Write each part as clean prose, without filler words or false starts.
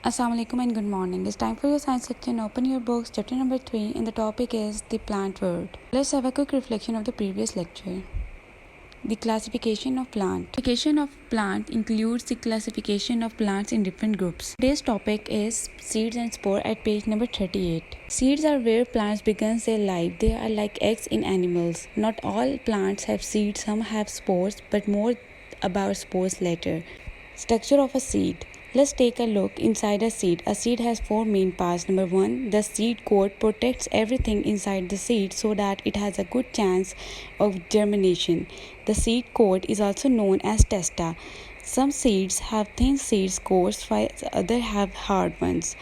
Assalamu alaikum and good morning. It's time for your science section. Open your books, chapter number 3, and the topic is the plant world. Let's have a quick reflection of the previous lecture. The classification of plant. Classification of plant includes the classification of plants in different groups. Today's topic is seeds and spore at page number 38. Seeds are where plants begin their life. They are like eggs in animals. Not all plants have seeds, some have spores, but more about spores later. Structure of a seed. Let's take a look inside a seed. A seed has four main parts. Number 1, the seed coat protects everything inside the seed so that it has a good chance of germination. The seed coat is also known as testa. Some seeds have thin seed coats while others have hard ones.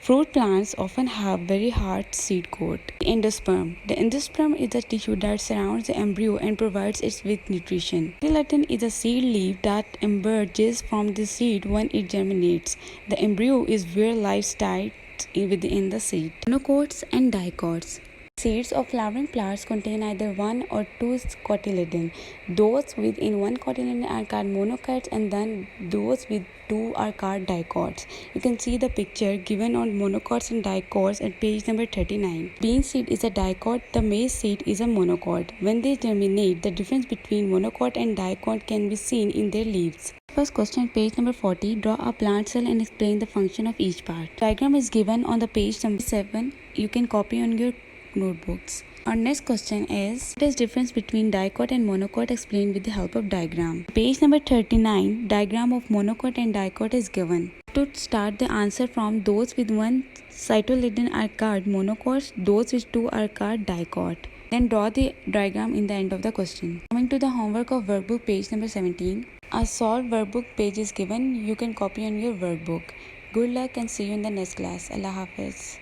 Fruit plants often have very hard seed coat. The endosperm. The endosperm is the tissue that surrounds the embryo and provides it with nutrition. Skeleton is a seed leaf that emerges from the seed when it germinates. The embryo is where life starts within the seed. Monocots and dicots. Seeds of flowering plants contain either one or two cotyledon. Those within one cotyledon are called monocots, and then those with two are called dicots. You can see the picture given on monocots and dicots at page number 39. Bean seed is a dicot, the maize seed is a monocot. When they germinate, the difference between monocot and dicot can be seen in their leaves. First question, page number 40. Draw a plant cell and explain the function of each part. Diagram is given on the page number 7. You can copy on your notebooks. Our next question is, what is difference between dicot and monocot? Explained with the help of diagram. Page number 39, diagram of monocot and dicot is given. To start the answer from, those with one cytoledon are called monocots, those with two are called dicot. Then draw the diagram in the end of the question. Coming to the homework of workbook, page number 17. A solved workbook page is given. You can copy on your workbook. Good luck and see you in the next class. Allah Hafiz.